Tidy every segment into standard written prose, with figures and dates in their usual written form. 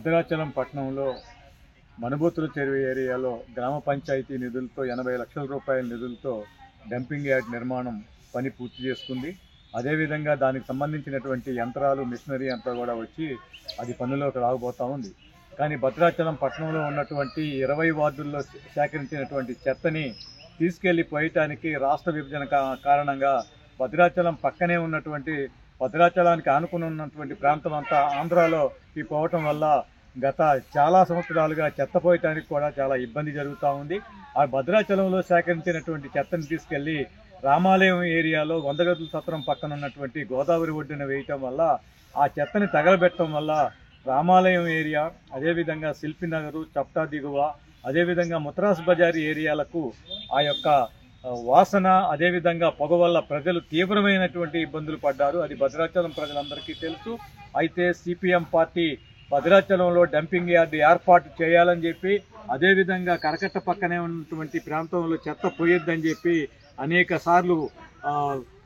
భద్రాచలం పట్టణంలో మనుబోతుల చెరువు ఏరియాలో గ్రామ పంచాయతీ నిధులతో 80 లక్షల రూపాయల నిధులతో డంపింగ్ యార్డ్ నిర్మాణం పని పూర్తి చేసుకుంది. అదేవిధంగా దానికి సంబంధించినటువంటి యంత్రాలు మిషనరీ అంతా కూడా వచ్చి అది పనులోకి రాబోతూ ఉంది. కానీ భద్రాచలం పట్టణంలో ఉన్నటువంటి 20 వార్డుల్లో సేకరించినటువంటి చెత్తని తీసుకెళ్లి పోయటానికి రాష్ట్ర విభజన కారణంగా భద్రాచలం పక్కనే ఉన్నటువంటి భద్రాచలానికి ఆనుకుని ఉన్నటువంటి ప్రాంతం అంతా ఆంధ్రాలోకి పోవటం వల్ల గత చాలా సంవత్సరాలుగా చెత్త పోయటానికి కూడా చాలా ఇబ్బంది జరుగుతూ ఉంది. ఆ భద్రాచలంలో సేకరించినటువంటి చెత్తని తీసుకెళ్లి రామాలయం ఏరియాలో 100 గదుల సత్రం పక్కన ఉన్నటువంటి గోదావరి ఒడ్డున వేయటం వల్ల ఆ చెత్తని తగలబెట్టడం వల్ల రామాలయం ఏరియా, అదేవిధంగా శిల్పినగరు, చప్టా దిగువ, అదేవిధంగా ముత్రాస్ బజారీ ఏరియాలకు ఆ యొక్క వాసన, అదేవిధంగా పొగ వల్ల ప్రజలు తీవ్రమైనటువంటి ఇబ్బందులు పడ్డారు. అది భద్రాచలం ప్రజలందరికీ తెలుసు. అయితే సిపిఎం పార్టీ భద్రాచలంలో డంపింగ్ యార్డ్ ఏర్పాటు చేయాలని చెప్పి, అదేవిధంగా కరకట్ట పక్కనే ఉన్నటువంటి ప్రాంతంలో చెత్త పోయొద్దని చెప్పి అనేక సార్లు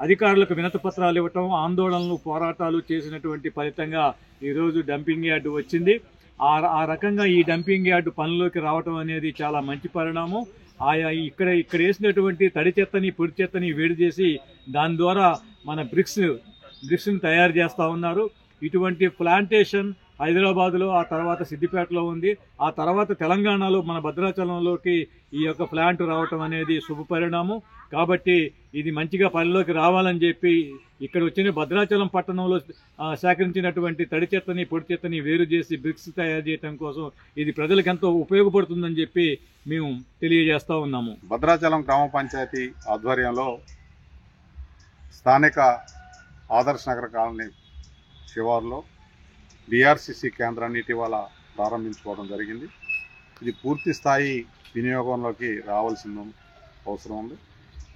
అధికారులకు వినతి పత్రాలు ఇవ్వటం, ఆందోళనలు, పోరాటాలు చేసినటువంటి ఫలితంగా ఈరోజు డంపింగ్ యార్డు వచ్చింది. ఆ రకంగా ఈ డంపింగ్ యార్డు పనిలోకి రావటం అనేది చాలా మంచి పరిణామం. ఇక్కడ వేసినటువంటి తడి చెత్తని, పొడి చెత్తని వేడి చేసి దాని ద్వారా మన బ్రిక్స్ని తయారు చేస్తూ ఉన్నారు. ఇటువంటి ప్లాంటేషన్ హైదరాబాద్లో, ఆ తర్వాత సిద్దిపేటలో ఉంది. ఆ తర్వాత తెలంగాణలో మన భద్రాచలంలోకి ఈ యొక్క ప్లాంట్ రావటం అనేది శుభ పరిణామం. కాబట్టి ఇది మంచిగా పనిలోకి రావాలని చెప్పి ఇక్కడ వచ్చిన భద్రాచలం పట్టణంలో సేకరించినటువంటి తడి చెత్తని, పొడి చెత్తని వేరు చేసి బ్రిక్స్ తయారు చేయడం కోసం ఇది ప్రజలకు ఎంతో ఉపయోగపడుతుందని చెప్పి మేము తెలియజేస్తూ ఉన్నాము. భద్రాచలం గ్రామ పంచాయతీ ఆధ్వర్యంలో స్థానిక ఆదర్శ నగర కాలనీ శివారులో డిఆర్సిసి కేంద్రాన్ని ఇటీవల ప్రారంభించుకోవడం జరిగింది. ఇది పూర్తి స్థాయి వినియోగంలోకి రావాల్సిన అవసరం ఉంది.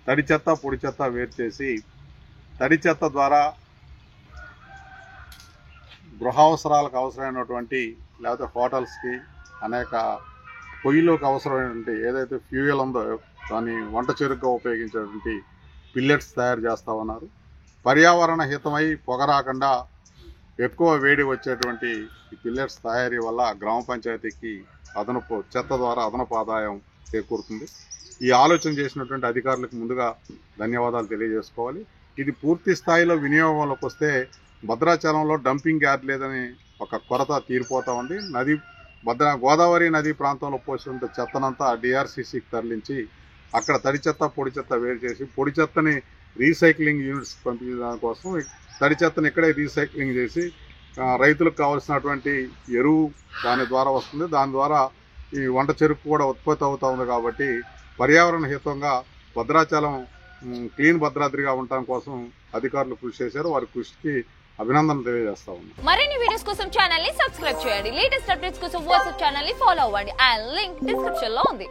తడి చెత్త, పొడి చెత్త వేరు చేసి తడి చెత్త ద్వారా గృహావసరాలకు అవసరమైనటువంటి, లేకపోతే హోటల్స్కి, అనేక పొయ్యిలోకి అవసరమైనటువంటి ఏదైతే ఫ్యూయల్ ఉందో దాన్ని వంట చెరుకుగా ఉపయోగించేటువంటి పిల్లెట్స్ తయారు చేస్తూ ఉన్నారు. పర్యావరణ హితమై పొగ రాకుండా ఎక్కువ వేడి వచ్చేటువంటి ఈ పిల్లెట్స్ తయారీ వల్ల గ్రామ పంచాయతీకి అదనపు చెత్త ద్వారా అదనపు ఆదాయం చేకూరుతుంది. ఈ ఆలోచన చేసినటువంటి అధికారులకు ముందుగా ధన్యవాదాలు తెలియజేసుకోవాలి. ఇది పూర్తి స్థాయిలో వినియోగంలోకి వస్తే భద్రాచలంలో డంపింగ్ యార్డ్ లేదని ఒక కొరత తీరిపోతూ ఉంది. గోదావరి నది ప్రాంతంలో పోసిన చెత్తనంతా డిఆర్సిసికి తరలించి అక్కడ తడి చెత్త, పొడి చెత్త వేరు చేసి పొడి చెత్తని రీసైక్లింగ్ యూనిట్స్ పంపించడం కోసం తడి చెత్తని ఇక్కడే రీసైక్లింగ్ చేసి రైతులకు కావాల్సినటువంటి ఎరువు దాని ద్వారా వస్తుంది. దాని ద్వారా ఈ వంట చెరుకు కూడా ఉత్పత్తి అవుతూ ఉంది. కాబట్టి పర్యావరణ హితంగా భద్రాచలం క్లీన్ భద్రాద్రిగా ఉండటం కోసం అధికారులు కృషి చేశారు. వారి కృషికి అభినందనలు తెలియజేస్తా ఉన్నాం. మరిన్ని వీడియోస్ కోసం ఛానల్ ని సబ్స్క్రైబ్ చేయండి. లేటెస్ట్ అప్డేట్స్ కోసం వాట్సాప్ ఛానల్ ని ఫాలో అవ్వండి. అండ్ లింక్ డిస్క్రిప్షన్ లో ఉంది.